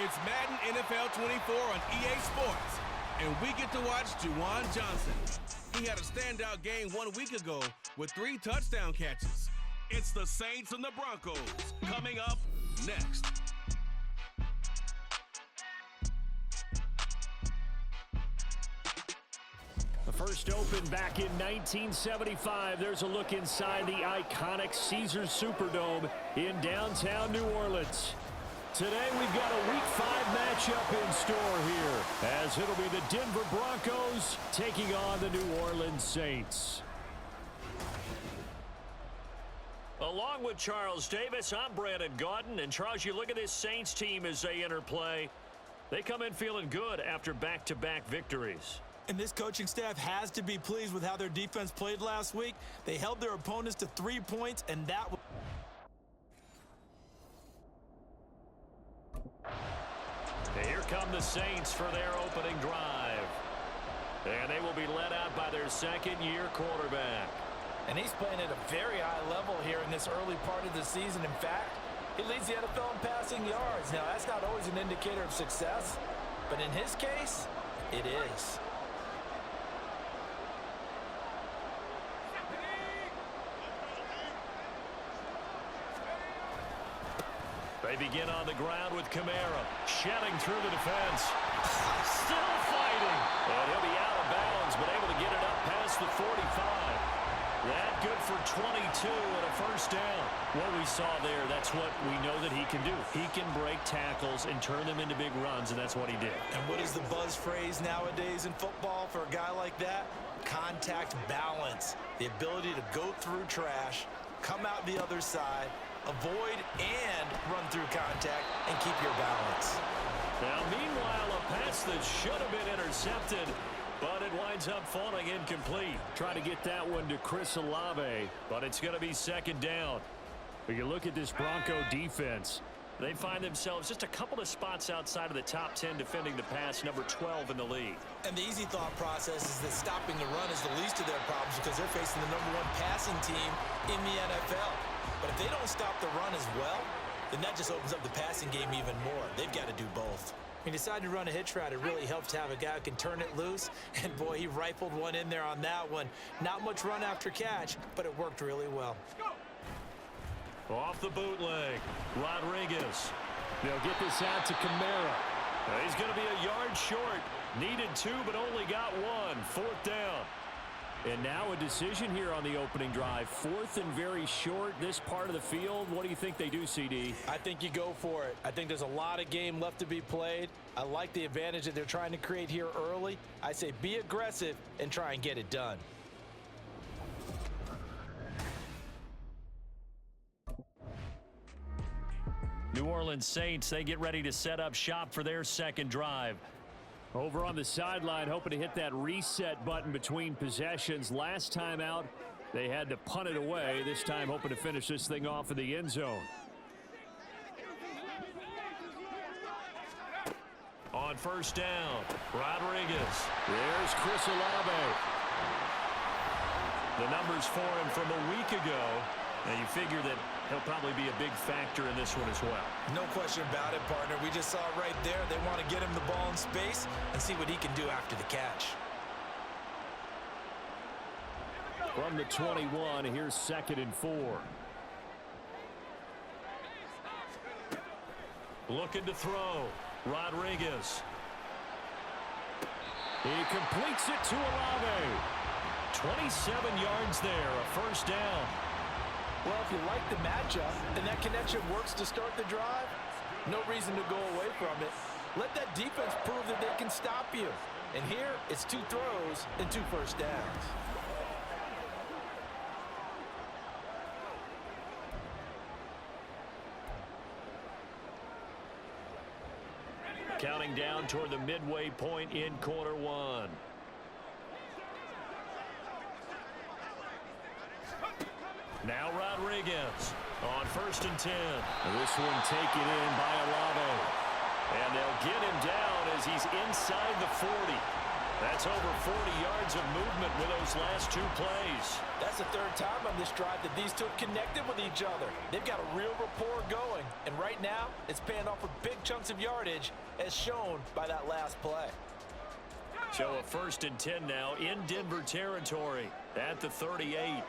It's Madden NFL 24 on EA Sports, and we get to watch Juwan Johnson. He had a standout game 1 week ago with 3 touchdown catches. It's the Saints and the Broncos coming up next. The first opened back in 1975. There's a look inside the iconic Caesars Superdome in downtown New Orleans. Today we've got a Week 5 matchup in store here, as it'll be the Denver Broncos taking on the New Orleans Saints. Along with Charles Davis, I'm Brandon Gaudin. And Charles, you look at this Saints team as they enter play. They come in feeling good after back-to-back victories. And this coaching staff has to be pleased with how their defense played last week. They held their opponents to 3 points, and that was... Here come the Saints for their opening drive. And they will be led out by their second-year quarterback. And he's playing at a very high level here in this early part of the season. In fact, he leads the NFL in passing yards. Now, that's not always an indicator of success, but in his case, it is. They begin on the ground with Kamara, shedding through the defense. Still fighting. And he'll be out of bounds, but able to get it up past the 45. That good for 22 and a first down. What we saw there, that's what we know that he can do. He can break tackles and turn them into big runs, and that's what he did. And what is the buzz phrase nowadays in football for a guy like that? Contact balance. The ability to go through trash, come out the other side, avoid and run through contact, and keep your balance. Now, meanwhile, a pass that should have been intercepted, but it winds up falling incomplete. Trying to get that one to Chris Olave, but it's going to be second down. But you look at this Bronco defense. They find themselves just a couple of spots outside of the top 10 defending the pass, number 12 in the league. And the easy thought process is that stopping the run is the least of their problems because they're facing the number 1 passing team in the NFL. But if they don't stop the run as well, then that just opens up the passing game even more. They've got to do both. He decided to run a hitch route. It really helps to have a guy who can turn it loose. And, boy, he rifled one in there on that one. Not much run after catch, but it worked really well. Off the bootleg, Rodriguez. They'll get this out to Kamara. He's going to be a yard short. Needed 2, but only got 1. 4th down. And now a decision here on the opening drive. 4th and very short, this part of the field. What do you think they do, CD? I think you go for it. I think there's a lot of game left to be played. I like the advantage that they're trying to create here early. I say be aggressive and try and get it done. New Orleans Saints, they get ready to set up shop for their second drive. Over on the sideline, hoping to hit that reset button between possessions. Last time out, they had to punt it away. This time, hoping to finish this thing off in the end zone. On first down, Rodriguez. There's Chris Olave. The numbers for him from a week ago. Now, you figure that he'll probably be a big factor in this one as well. No question about it, partner. We just saw it right there. They want to get him the ball in space and see what he can do after the catch. From the 21, here's 2nd and 4. Looking to throw. Rodriguez. He completes it to Olave. 27 yards there, a first down. Well, if you like the matchup and that connection works to start the drive, no reason to go away from it. Let that defense prove that they can stop you. And here, it's 2 throws and 2 first downs. Counting down toward the midway point in quarter 1. Now Rodriguez on 1st and 10. This one taken in by Olave. And they'll get him down as he's inside the 40. That's over 40 yards of movement with those last 2 plays. That's the 3rd time on this drive that these two have connected with each other. They've got a real rapport going, and right now it's paying off with big chunks of yardage as shown by that last play. So a 1st and 10 now in Denver territory at the 38.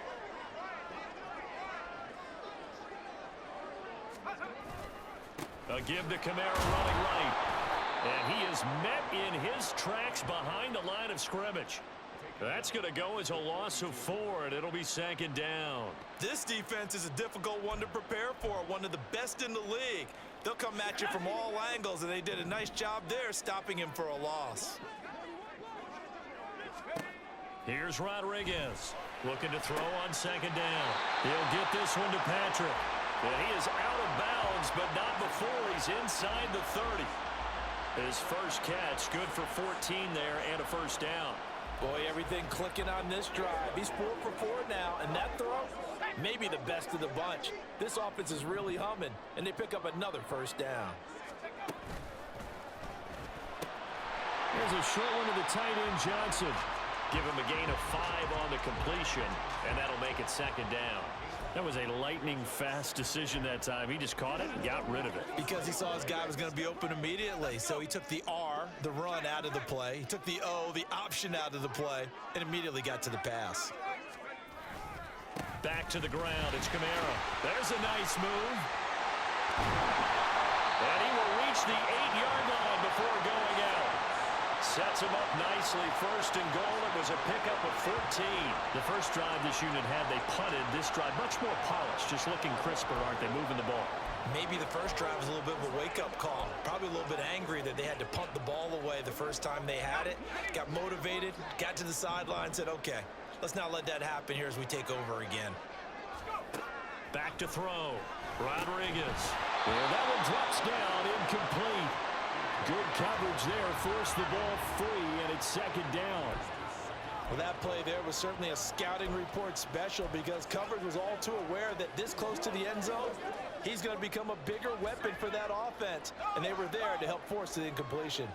A give to Kamara running right. And he is met in his tracks behind the line of scrimmage. That's going to go as a loss of 4, and it'll be 2nd down. This defense is a difficult one to prepare for, one of the best in the league. They'll come at you from all angles, and they did a nice job there stopping him for a loss. Here's Rodriguez looking to throw on 2nd down. He'll get this one to Patrick. And he is out of bounds, but not before he's inside the 30. His first catch, good for 14 there and a 1st down. Boy, everything clicking on this drive. He's 4 for 4 now, and that throw, maybe the best of the bunch. This offense is really humming, and they pick up another 1st down. Here's a short one to the tight end, Johnson. Give him a gain of 5 on the completion, and that'll make it 2nd down. That was a lightning-fast decision that time. He just caught it and got rid of it. Because he saw his guy was going to be open immediately. So he took the R, the run, out of the play. He took the O, the option, out of the play, and immediately got to the pass. Back to the ground. It's Kamara. There's a nice move. And he will reach the 8-yard line before going out. Sets him up nicely. 1st and goal. It was a pickup of 14. The first drive this unit had, they punted. This drive, much more polished. Just looking crisper, aren't they, moving the ball? Maybe the first drive was a little bit of a wake-up call. Probably a little bit angry that they had to punt the ball away the first time they had it. Got motivated, got to the sideline, said, okay, let's not let that happen here as we take over again. Back to throw. Rodriguez. And that one drops down, incomplete. Good coverage there, forced the ball free, and it's 2nd down. Well, that play there was certainly a scouting report special because coverage was all too aware that this close to the end zone, he's going to become a bigger weapon for that offense, and they were there to help force the incompletion.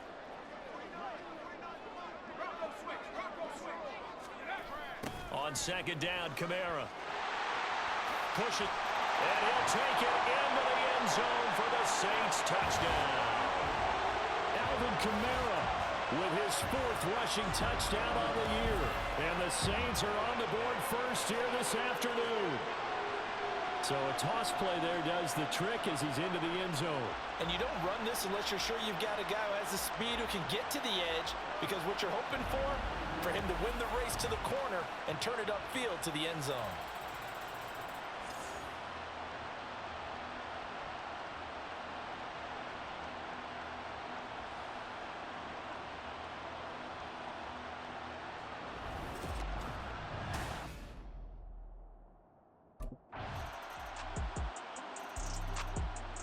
On 2nd down, Kamara. Push it, and he'll take it into the end zone for the Saints touchdown. Alvin Kamara with his 4th rushing touchdown on the year. And the Saints are on the board first here this afternoon. So a toss play there does the trick as he's into the end zone. And you don't run this unless you're sure you've got a guy who has the speed who can get to the edge, because what you're hoping for him to win the race to the corner and turn it upfield to the end zone.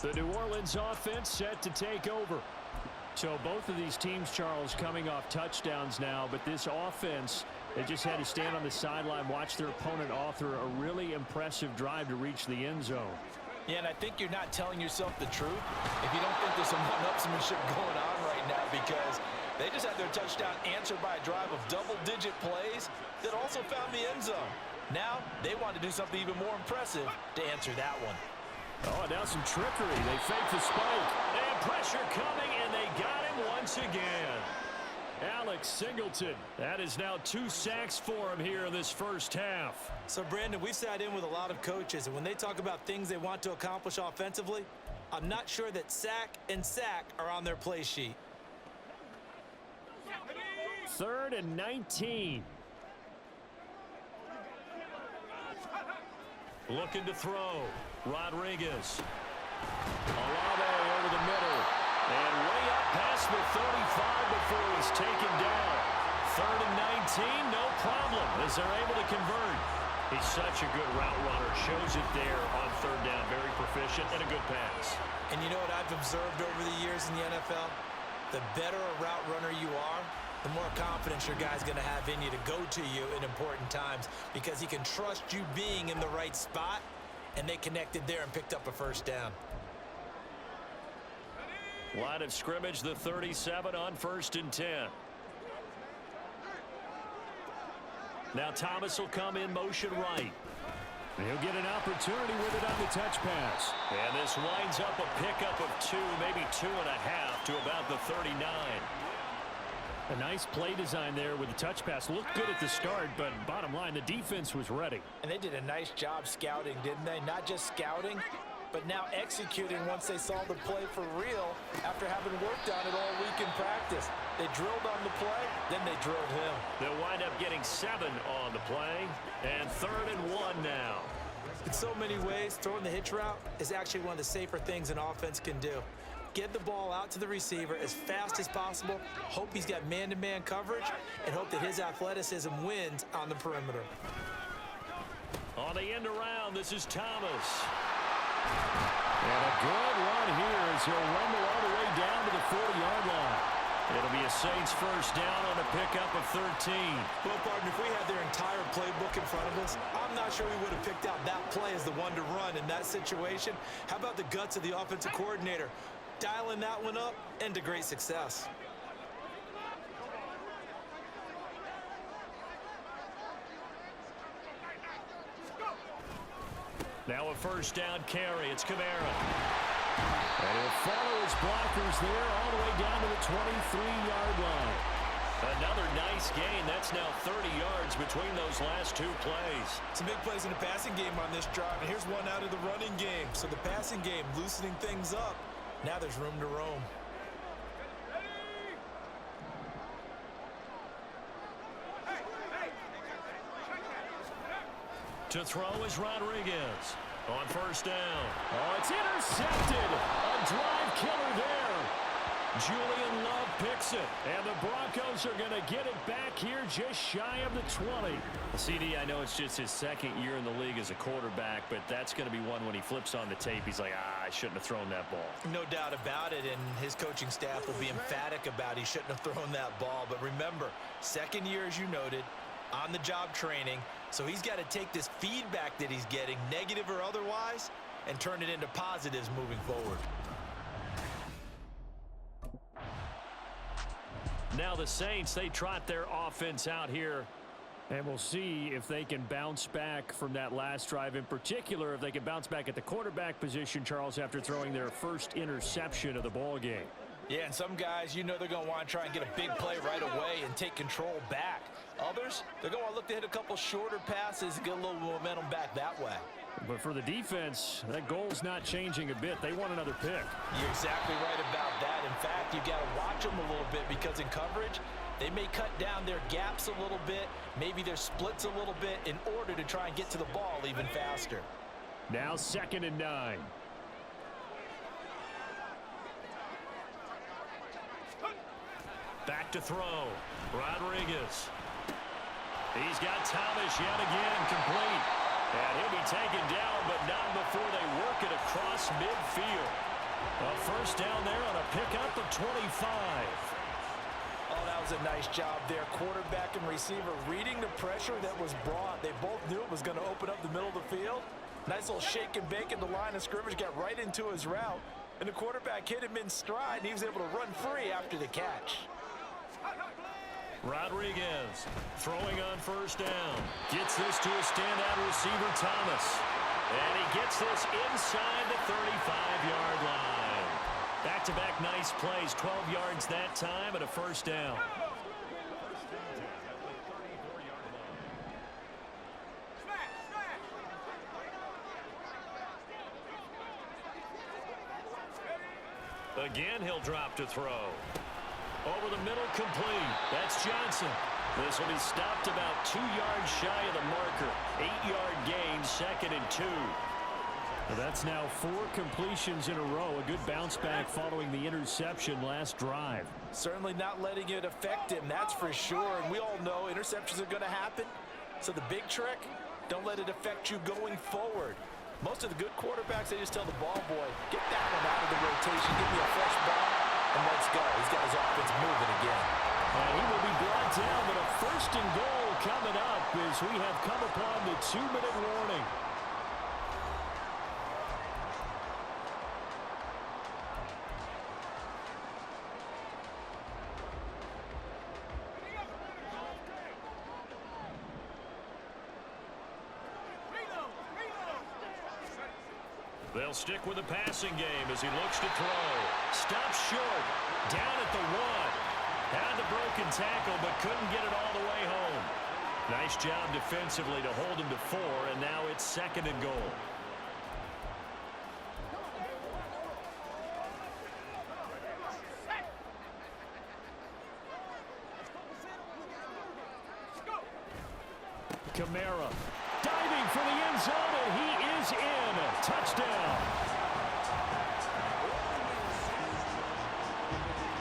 The New Orleans offense set to take over. So both of these teams, Charles, coming off touchdowns now, but this offense, they just had to stand on the sideline, watch their opponent author a really impressive drive to reach the end zone. Yeah, and I think you're not telling yourself the truth if you don't think there's some one-upsmanship going on right now, because they just had their touchdown answered by a drive of double-digit plays that also found the end zone. Now they want to do something even more impressive to answer that one. Oh, now some trickery. They fake the spike. And pressure coming, and they got him once again. Alex Singleton. That is now 2 sacks for him here in this first half. So, Brandon, we've sat in with a lot of coaches, and when they talk about things they want to accomplish offensively, I'm not sure that sack and sack are on their play sheet. 3rd and 19. Looking to throw. Rodriguez. Olave over the middle. And way up past the 35 before he's taken down. 3rd and 19, no problem as they're able to convert. He's such a good route runner. Shows it there on 3rd down. Very proficient and a good pass. And you know what I've observed over the years in the NFL? The better a route runner you are, the more confidence your guy's going to have in you to go to you in important times, because he can trust you being in the right spot, and they connected there and picked up a 1st down. Line of scrimmage, the 37 on 1st and 10. Now Thomas will come in motion right. He'll get an opportunity with it on the touch pass. And this winds up a pickup of 2, maybe 2.5 to about the 39. A nice play design there with the touch pass. Looked good at the start, but bottom line, the defense was ready. And they did a nice job scouting, didn't they? Not just scouting, but now executing once they saw the play for real after having worked on it all week in practice. They drilled on the play, then they drilled him. They'll wind up getting 7 on the play, and 3rd and 1 now. In so many ways, throwing the hitch route is actually one of the safer things an offense can do. Get the ball out to the receiver as fast as possible, hope he's got man-to-man coverage, and hope that his athleticism wins on the perimeter. On the end around, this is Thomas. And a good run here as he'll rumble all the way down to the 40-yard line. It'll be a Saints first down on a pickup of 13. Well, partner, if we had their entire playbook in front of us, I'm not sure we would have picked out that play as the one to run in that situation. How about the guts of the offensive coordinator? Dialing that one up into great success. Now a first down carry. It's Kamara. And he'll follow his blockers there all the way down to the 23-yard line. Another nice gain. That's now 30 yards between those last 2 plays. Some big plays in the passing game on this drive, and here's one out of the running game. So the passing game loosening things up. Now there's room to roam. To throw is Rodriguez on first down. Oh, it's intercepted. A drive killer there. Julian Love picks it, and the Broncos are going to get it back here just shy of the 20. CD, I know it's just his 2nd year in the league as a quarterback, but that's going to be one when he flips on the tape. He's like, I shouldn't have thrown that ball. No doubt about it, and his coaching staff will be emphatic about he shouldn't have thrown that ball. But remember, 2nd year, as you noted, on-the-job training, so he's got to take this feedback that he's getting, negative or otherwise, and turn it into positives moving forward. Now the Saints, they trot their offense out here. And we'll see if they can bounce back from that last drive. In particular, if they can bounce back at the quarterback position, Charles, after throwing their first interception of the ball game. Yeah, and some guys, you know they're going to want to try and get a big play right away and take control back. Others, they're going to want to look to hit a couple shorter passes and get a little momentum back that way. But for the defense, that goal's not changing a bit. They want another pick. You're exactly right about that. In fact, you got to watch them a little bit because in coverage, they may cut down their gaps a little bit, maybe their splits a little bit in order to try and get to the ball even faster. Now 2nd and 9. Back to throw. Rodriguez. He's got Thomas yet again, complete. And he'll be taken down, but not before they work it across midfield. A first down there on a pickup of 25. Oh, that was a nice job there. Quarterback and receiver reading the pressure that was brought. They both knew it was going to open up the middle of the field. Nice little shake and bake in the line of scrimmage, got right into his route. And the quarterback hit him in stride, and he was able to run free after the catch. Rodriguez throwing on first down. Gets this to a standout receiver, Thomas. And he gets this inside the 35-yard line. Back-to-back nice plays, 12 yards that time and a first down. Again, he'll drop to throw. Over the middle, complete. That's Johnson. This will be stopped about 2 yards shy of the marker. 8-yard gain, 2nd and 2. That's now 4 completions in a row. A good bounce back following the interception last drive. Certainly not letting it affect him, that's for sure. And we all know interceptions are going to happen. So the big trick, don't let it affect you going forward. Most of the good quarterbacks, they just tell the ball boy, get that one out of the rotation, give me a fresh ball, and let's go. He's got his offense moving again. And he will be brought down, but a 1st and goal coming up as we have come upon the 2-minute warning. They'll stick with the passing game as he looks to throw. Stops short. Down at the 1. Had the broken tackle, but couldn't get it all the way home. Nice job defensively to hold him to 4, and now it's 2nd and goal. Kamara diving for the end zone, and he is in. Touchdown.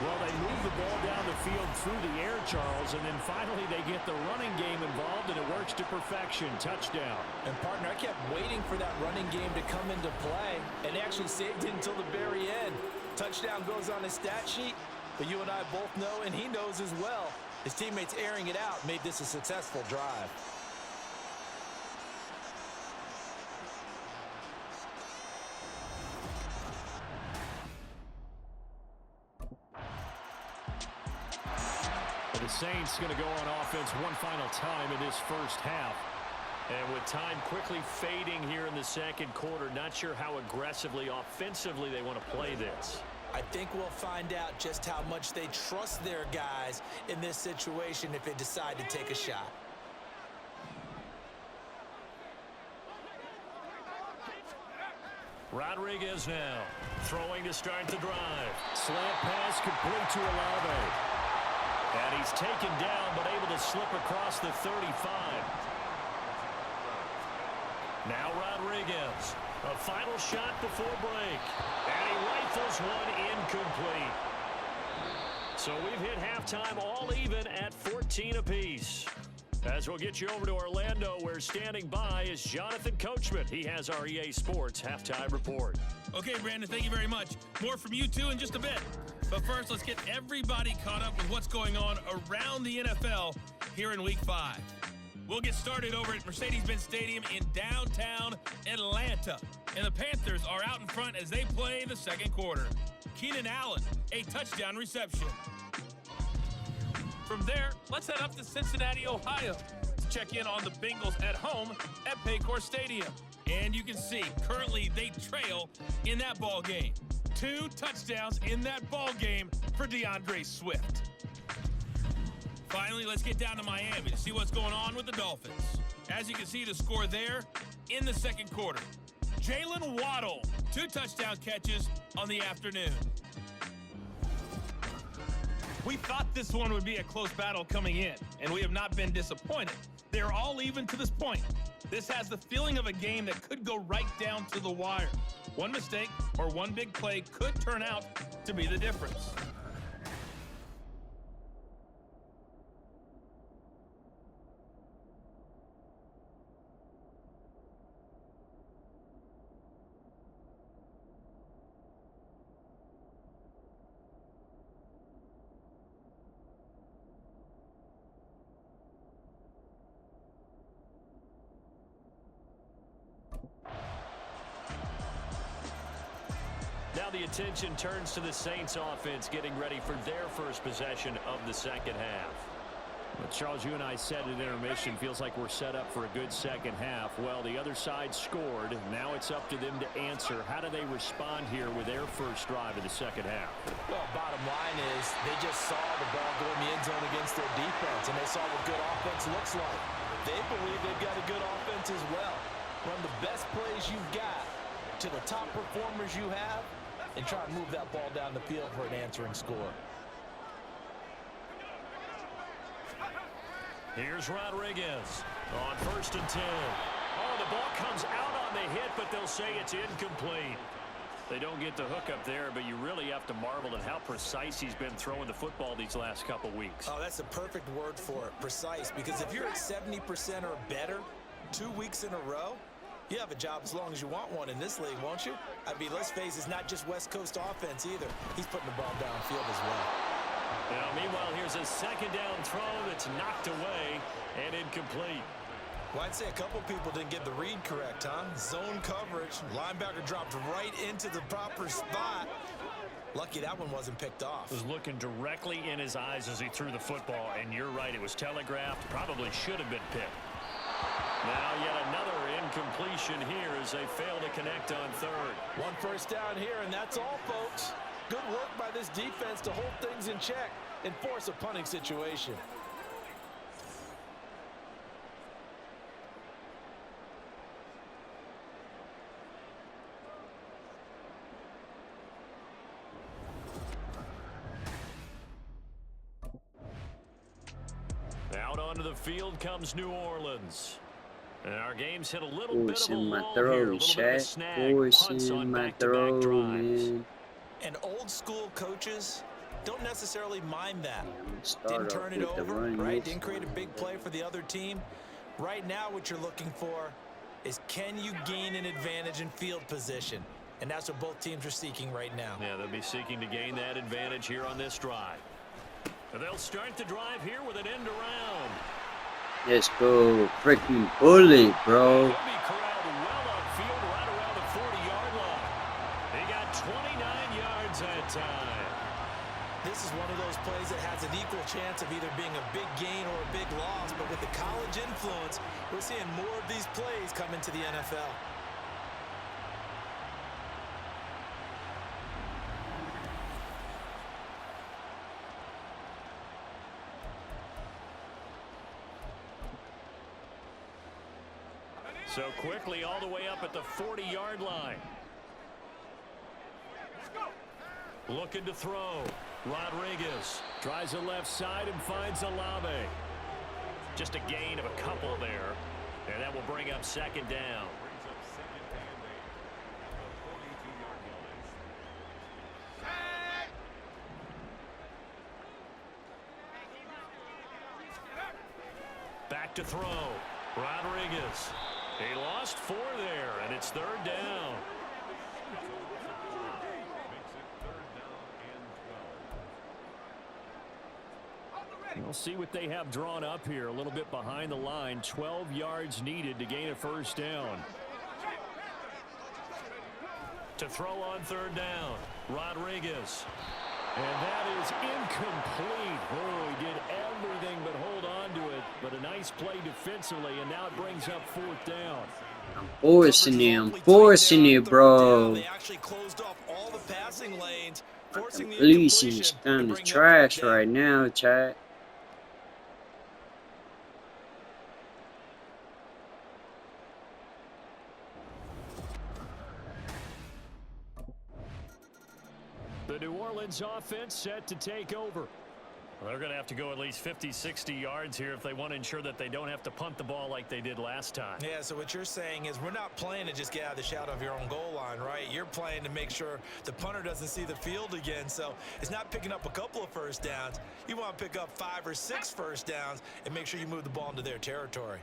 Well, they move the ball down the field through the air, Charles, and then finally they get the running game involved, and it works to perfection. Touchdown. And, partner, I kept waiting for that running game to come into play, and actually saved it until the very end. Touchdown goes on his stat sheet, but you and I both know, and he knows as well, his teammates airing it out made this a successful drive. The Saints going to go on offense one final time in this first half. And with time quickly fading here in the second quarter, not sure how aggressively, offensively they want to play this. I think we'll find out just how much they trust their guys in this situation if they decide to take a shot. Rodriguez now throwing to start the drive. Slant pass complete to Olave. And he's taken down, but able to slip across the 35. Now Rodriguez. A final shot before break. And he rifles one incomplete. So we've hit halftime all even at 14 apiece. As we'll get you over to Orlando, where standing by is Jonathan Coachman. He has our EA Sports halftime report. Okay, Brandon, thank you very much. More from you two in just a bit. But first, let's get everybody caught up with what's going on around the NFL here in Week 5. We'll get started over at Mercedes-Benz Stadium in downtown Atlanta. And the Panthers are out in front as they play the second quarter. Keenan Allen, a touchdown reception. From there, let's head up to Cincinnati, Ohio to check in on the Bengals at home at Paycor Stadium. And you can see, currently they trail in that ball game. 2 touchdowns in that ball game for DeAndre Swift. Finally, let's get down to Miami to see what's going on with the Dolphins. As you can see, the score there in the second quarter. Jalen Waddle, 2 touchdown catches on the afternoon. We thought this one would be a close battle coming in, and we have not been disappointed. They're all even to this point. This has the feeling of a game that could go right down to the wire. One mistake or one big play could turn out to be the difference. Now the attention turns to the Saints offense getting ready for their first possession of the second half. But Charles, you and I said at intermission, feels like we're set up for a good second half. Well, the other side scored. Now it's up to them to answer. How do they respond here with their first drive of the second half? Well, bottom line is they just saw the ball go in the end zone against their defense, and they saw what good offense looks like. They believe they've got a good offense as well. Run the best plays you've got to the top performers you have, and try and move that ball down the field for an answering score. Here's Rodriguez on 1st and 10. Oh, the ball comes out on the hit, but they'll say it's incomplete. They don't get the hook up there, but you really have to marvel at how precise he's been throwing the football these last couple weeks. Oh, that's the perfect word for it, precise, because if you're at 70% or better 2 weeks in a row, you have a job as long as you want one in this league, won't you? I mean, let's face it, it's not just West Coast offense either. He's putting the ball downfield as well. Now, meanwhile, here's a second down throw that's knocked away and incomplete. Well, I'd say a couple people didn't get the read correct, huh? Zone coverage. Linebacker dropped right into the proper spot. Lucky that one wasn't picked off. Was looking directly in his eyes as he threw the football, and you're right, it was telegraphed. Probably should have been picked. Now yet another incompletion here as they fail to connect on third. One first down here, and that's all, folks. Good work by this defense to hold things in check and force a punting situation. Out onto the field comes New Orleans. And our game's hit a little bit of a Forcing my lull here, a throw, little bit of a Shaq. snag. Punts on Forcing my back-to-back throw, drives. man. And old school coaches don't necessarily mind that. Start Didn't off turn it with the over, run right? this Didn't create a time. big play for the other team. Right now what you're looking for is, can you gain an advantage in field position? And that's what both teams are seeking right now. Yeah, they'll be seeking to gain that advantage here on this drive. And they'll start the drive here with an end around. Let's go. Freaking bullet, bro. He'll be corralled well upfield right around the 40-yard line. He got 29 yards that time. This is one of those plays that has an equal chance of either being a big gain or a big loss, but with the college influence, we're seeing more of these plays come into the NFL. So quickly all the way up at the 40-yard line. Looking to throw. Rodriguez tries the left side and finds Olave. Just a gain of a couple there. And that will bring up second down. Back to throw. Rodriguez. He lost 4 there, and it's third down. We'll see what they have drawn up here. A little bit behind the line. 12 yards needed to gain a first down. To throw on third down. Rodriguez. And that is incomplete. Oh, he did everything but hold on to it. But a nice play defensively, and now it brings up fourth down. I'm forcing you, bro. They actually closed off all the passing lanes, forcing the Releasing incompletion is to kind bring of up trash fourth down. right now, chat. The New Orleans offense set to take over. Well, they're going to have to go at least 50, 60 yards here if they want to ensure that they don't have to punt the ball like they did last time. Yeah, so what you're saying is we're not playing to just get out of the shadow of your own goal line, right? You're playing to make sure the punter doesn't see the field again. So it's not picking up a couple of first downs. You want to pick up 5 or 6 first downs and make sure you move the ball into their territory.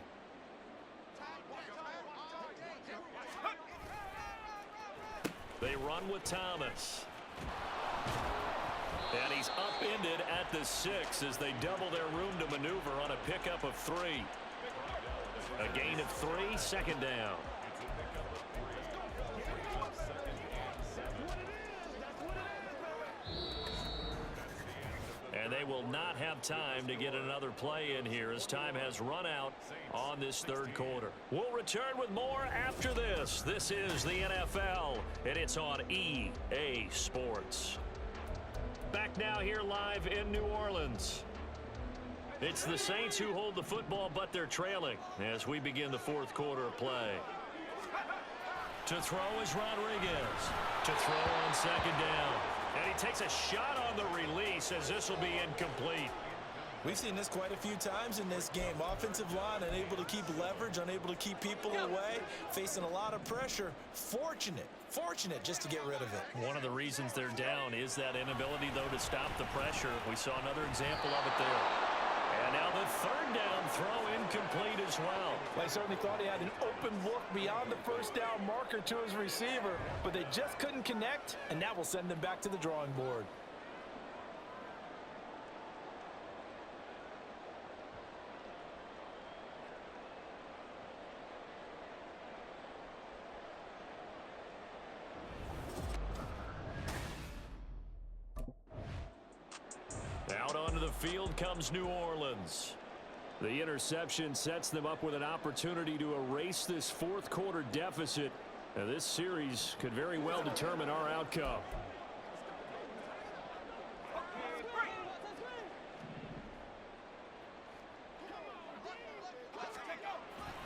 They run with Thomas. And he's upended at the 6 as they double their room to maneuver on a pickup of 3. A gain of 3, second down. And they will not have time to get another play in here as time has run out on this third quarter. We'll return with more after this. This is the NFL, and it's on EA Sports. Back now here live in New Orleans. It's the Saints who hold the football, but they're trailing as we begin the fourth quarter of play. To throw is Rodriguez. To throw on second down. And he takes a shot on the release as this will be incomplete. We've seen this quite a few times in this game. Offensive line unable to keep leverage, unable to keep people away, facing a lot of pressure. Fortunate just to get rid of it. One of the reasons they're down is that inability, though, to stop the pressure. We saw another example of it there. And now the third down throw incomplete as well. I certainly thought he had an open look beyond the first down marker to his receiver, but they just couldn't connect, and that will send them back to the drawing board. Out onto the field comes New Orleans. The interception sets them up with an opportunity to erase this fourth quarter deficit. And this series could very well determine our outcome.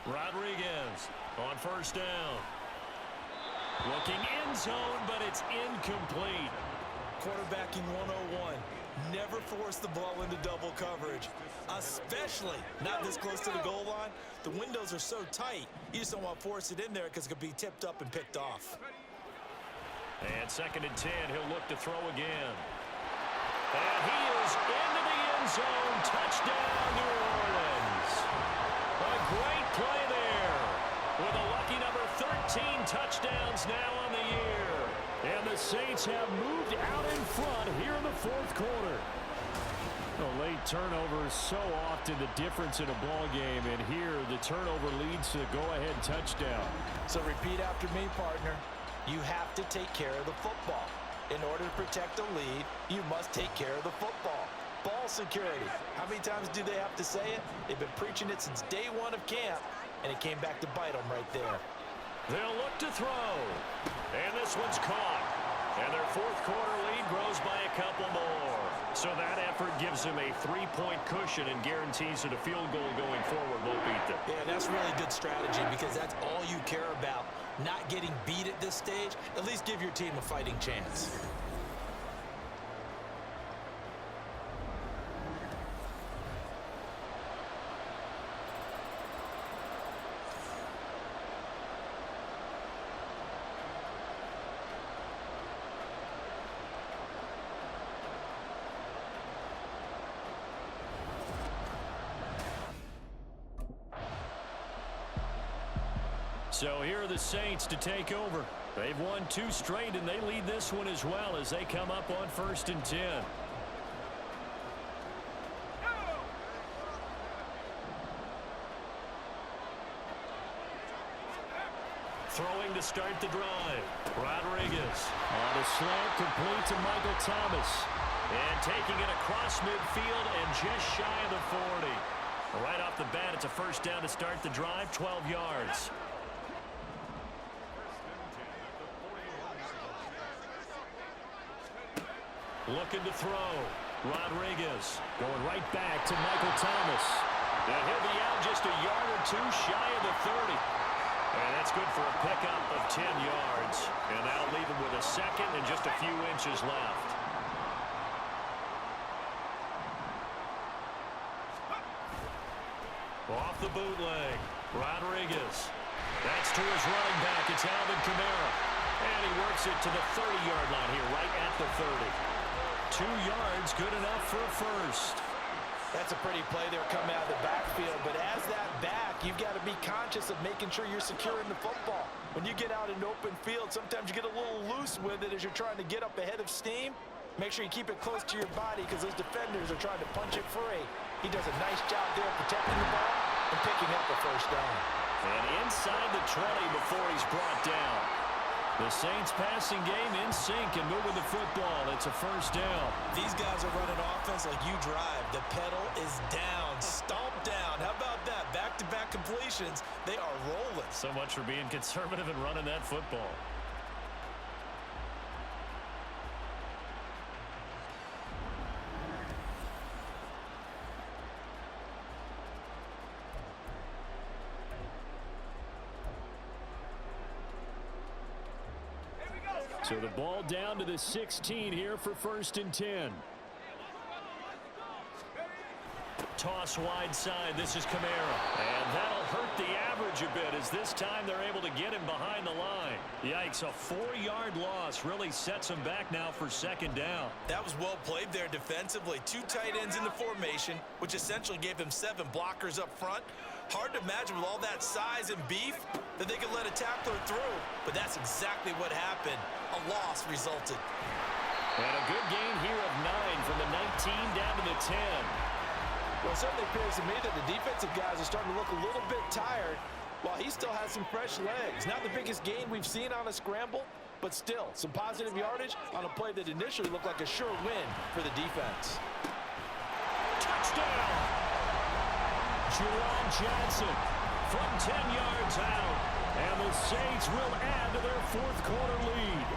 Rodriguez on first down. Looking end zone, but it's incomplete. Quarterbacking 101. Never force the ball into double coverage, especially not this close to the goal line. The windows are so tight, you just don't want to force it in there because it could be tipped up and picked off. And 2nd and 10, he'll look to throw again. And he is into the end zone. Touchdown, New Orleans. A great play there with a lucky number 13 touchdowns now on the year. And the Saints have moved out in front here in the fourth quarter. A late turnover is so often the difference in a ball game, and here the turnover leads to the go-ahead touchdown. So repeat after me, partner. You have to take care of the football. In order to protect the lead, you must take care of the football. Ball security. How many times do they have to say it? They've been preaching it since day one of camp, and it came back to bite them right there. They'll look to throw. And this one's caught. And their fourth quarter lead grows by a couple more. So that effort gives them a 3-point cushion and guarantees that a field goal going forward won't beat them. Yeah, that's really good strategy because that's all you care about. Not getting beat at this stage. At least give your team a fighting chance. So here are the Saints to take over. They've won 2 straight, and they lead this one as well as they come up on 1st and 10. Throwing to start the drive. Rodriguez on a slant, complete to Michael Thomas. And taking it across midfield and just shy of the 40. Right off the bat, it's a first down to start the drive, 12 yards. Looking to throw. Rodriguez going right back to Michael Thomas. And he'll be out just a yard or 2 shy of the 30. And that's good for a pickup of 10 yards. And that'll leave him with a second and just a few inches left. Off the bootleg. Rodriguez. That's to his running back. It's Alvin Kamara. And he works it to the 30-yard line here, right at the 30. 2 yards, good enough for a first. That's a pretty play there coming out of the backfield, but as that back, you've got to be conscious of making sure you're securing the football. When you get out in open field, sometimes you get a little loose with it as you're trying to get up ahead of steam. Make sure you keep it close to your body because those defenders are trying to punch it free. He does a nice job there protecting the ball and picking up the first down. And inside the 20 before he's brought down. The Saints passing game in sync and moving the football. It's a first down. These guys are running offense like you drive. The pedal is down. Stomp down. How about that? Back-to-back completions. They are rolling. So much for being conservative and running that football. So the ball down to the 16 here for 1st and 10. Toss wide side. This is Kamara. And that'll hurt the average a bit as this time they're able to get him behind the line. Yikes, a 4-yard loss really sets him back now for 2nd down. That was well played there defensively. 2 tight ends in the formation, which essentially gave him 7 blockers up front. Hard to imagine with all that size and beef that they could let a tackler through, but that's exactly what happened. A loss resulted. And a good gain here of 9 from the 19 down to the 10. Well, it certainly appears to me that the defensive guys are starting to look a little bit tired while he still has some fresh legs. Not the biggest gain we've seen on a scramble, but still some positive yardage on a play that initially looked like a sure win for the defense. Touchdown! Juwan Johnson from 10 yards out. And the Saints will add to their fourth quarter lead.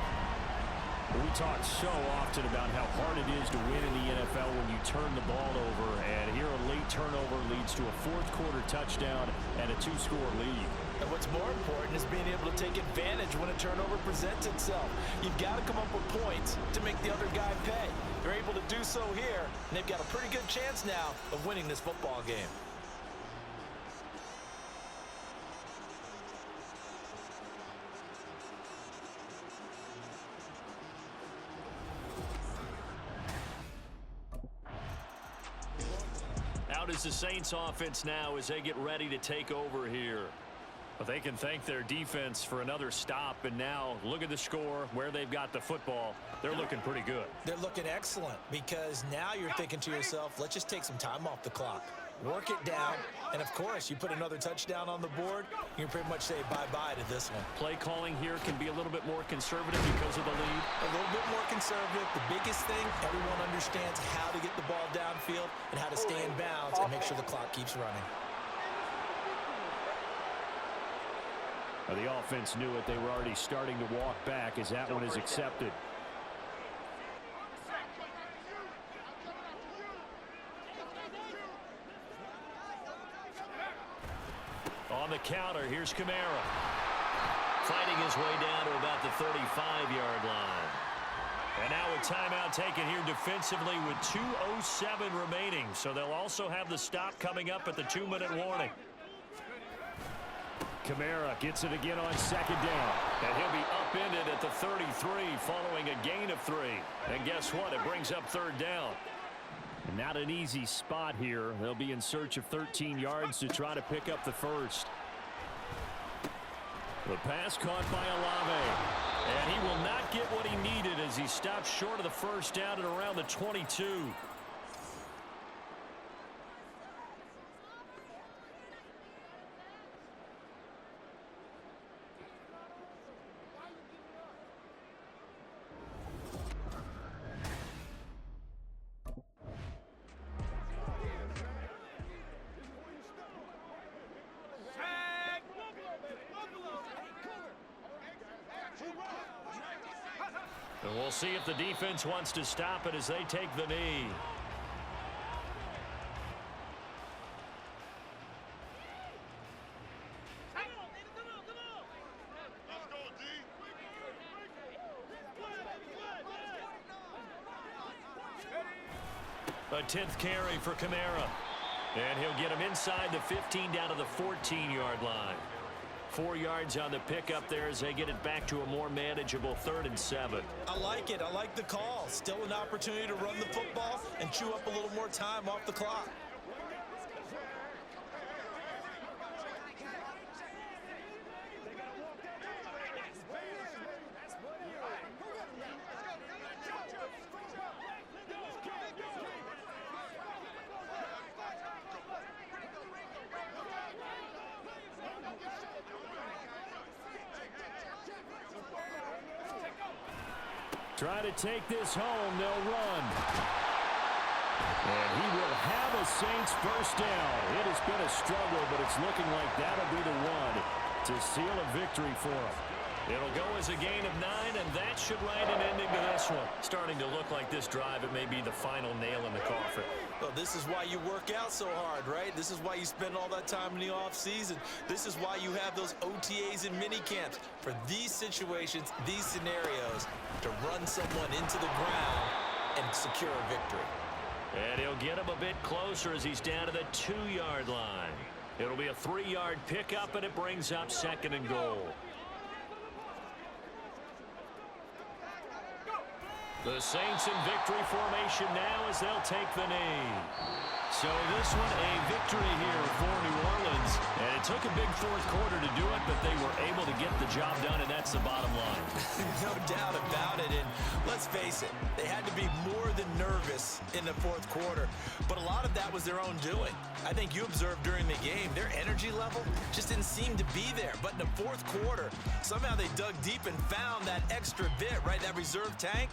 We talk so often about how hard it is to win in the NFL when you turn the ball over. And here a late turnover leads to a fourth quarter touchdown and a 2-score lead. And what's more important is being able to take advantage when a turnover presents itself. You've got to come up with points to make the other guy pay. They're able to do so here, and they've got a pretty good chance now of winning this football game. Out is the Saints offense now as they get ready to take over here. But they can thank their defense for another stop, and now look at the score, where they've got the football. They're looking pretty good. They're looking excellent because now you're thinking to yourself, let's just take some time off the clock. Work it down, and of course, you put another touchdown on the board, you can pretty much say bye-bye to this one. Play calling here can be a little bit more conservative because of the lead. A little bit more conservative. The biggest thing, everyone understands how to get the ball downfield and how to stay in bounds and make sure the clock keeps running. The offense knew it. They were already starting to walk back as that one is accepted. On the counter, here's Kamara. Fighting his way down to about the 35-yard line. And now a timeout taken here defensively with 2:07 remaining. So they'll also have the stop coming up at the 2-minute warning. Kamara gets it again on second down. And he'll be upended at the 33 following a gain of 3. And guess what? It brings up third down. And not an easy spot here. They'll be in search of 13 yards to try to pick up the first. The pass caught by Olave. And he will not get what he needed as he stops short of the first down at around the 22. And we'll see if the defense wants to stop it as they take the knee. A 10th carry for Kamara. And he'll get him inside the 15 down to the 14-yard line. 4 yards on the pickup there as they get it back to a more manageable 3rd and 7. I like it. I like the call. Still an opportunity to run the football and chew up a little more time off the clock. Try to take this home. They'll run. And he will have a Saints first down. It has been a struggle, but it's looking like that'll be the one to seal a victory for him. It'll go as a gain of 9, and that should write an ending to this one. Starting to look like this drive, it may be the final nail in the coffin. Well, this is why you work out so hard, right? This is why you spend all that time in the offseason. This is why you have those OTAs and mini camps. For these situations, these scenarios, to run someone into the ground and secure a victory. And he'll get him a bit closer as he's down to the 2-yard line. It'll be a 3-yard pickup, and it brings up 2nd and goal. The Saints in victory formation now as they'll take the knee. So this one a victory here for New Orleans. And it took a big 4th quarter to do it, but they were able to get the job done, and that's the bottom line. No doubt about it. And let's face it, they had to be more than nervous in the 4th quarter. But a lot of that was their own doing. I think you observed during the game, their energy level just didn't seem to be there. But in the 4th quarter, somehow they dug deep and found that extra bit, right, that reserve tank.